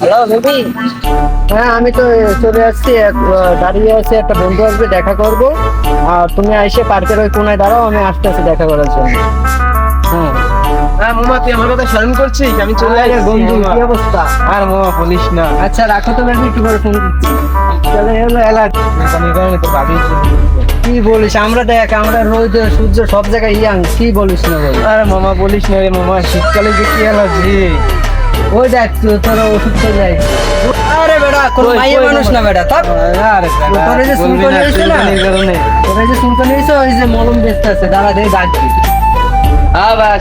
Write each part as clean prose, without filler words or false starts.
Hello baby. হ্যাঁ আমি তো চলে আসছি, দাঁড়িয়ে আছি, একটা বন্ধু আসবে দেখা করব। আর তুমি এসে পার্কের ওই কোনায় দাঁড়াও, আমি আসতে আসি দেখা করার জন্য। হ্যাঁ হ্যাঁ মামা, তুই আমার কথা স্মরণ করছিস? আমি চলে আরে আসছি বন্ধু, মামা। কি অবস্থা? আর মামা বলিস না, আচ্ছা রাখো তো বেবি, একটু করে ফোন দিচ্ছি। চলে এলো এলাচ। এই কারণে তো ভাবি। কি বলিস, আমরা দেখ, আমরা রোদ সূর্য সব জায়গায় ইয়াং, কি বলিস না বল। আরে মামা বলিস না রে মামা, শীতকালে যে কি অ্যালার্জি। ওই দেখ তোর ওষুধ তো যাই। আরে বেটা, কোন কই, মাইয়া কই মানুষ মামা? না বেটা, থাক। আরে তোর এই যে বলবি চুলকানি না, হয়েছে না? চুলকানির কারণে। তোর এই যে চুলকানি হয়েছে, ওই যে মলম বেচতে আছে, দাঁড়া দিয়ে ডাক দিই। আবার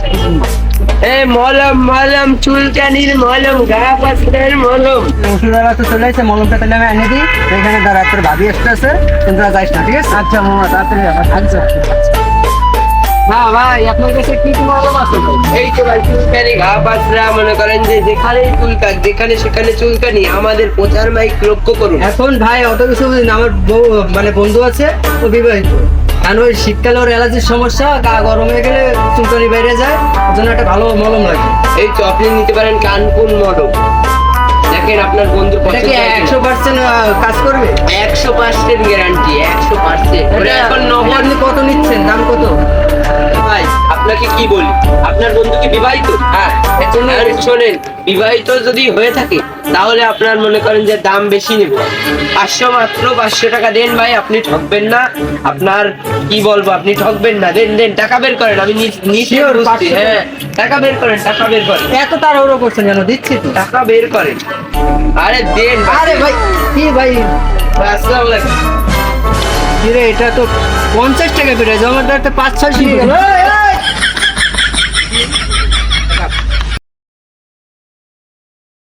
মলম মলম, চুলকানির মলম, গা পাসের মলম। ওষুধওয়ালা তো চলে আসছে, মলমটা তাহলে আমি এনে দিই। এখানে দাঁড়া, তোর ভাবি আসতেছে, তোরা যাইস না, ঠিক আছে? আচ্ছা মামা, তাড়াতাড়ি আস। আচ্ছা হ্যাঁ ভাই, আপনার কাছে কি কি মলম আছে? এই তো ভাই, চুলকানি, ঘা পাসরা, মনে করেন যে যেখানে চুলকান, যেখানে সেখানে চুলকানি, আমাদের প্রচার মাইক লক্ষ্য করুন। এখন ভাই অত কিছু বুঝি না, আমার বউ মানে বন্ধু আছে, ও বিবাহিত। কারণ ওই শীতকালে ওর অ্যালার্জির সমস্যা, গা গরম হয়ে গেলে চুলকানি বাইরে যায়, ওর জন্য একটা ভালো মলম লাগে। এই তো আপনি নিতে পারেন কানপুর মলম। দেখেন আপনার বন্ধুর এটা কি পছন্দ 100% কাজ করবে? 100% গ্যারান্টি, 100%। এটা এখন এটা নগদ আপনি কত নিচ্ছেন, দাম কত? ভাই, আপনাকে কি বলি, আপনার বন্ধু কি বিবাহিত? হ্যাঁ, আর শোনেন, বিবাহিত যদি হয়ে থাকে তাহলে আপনার মনে করেন যে দাম বেশি নেব। 500, মাত্র 500 টাকা দেন ভাই, আপনি ঠকবেন না। আপনার কি বলবো, আপনি ঠকবেন না। দেন দেন, টাকা বের করেন, আমি নিচে Sure, বুঝছি। 500 হ্যাঁ, টাকা বের করেন, টাকা বের করেন, এত তাড়াহুড়ো করছেন কেন? দিচ্ছি তো। টাকা বের করেন। আরে দেন আরে ভাই, কি ভাই? আসসালামু আলাইকুম। কিরে, এটা তো 50 টাকা বেড়ে যায়, আমার তো একটা 5-6 গেল।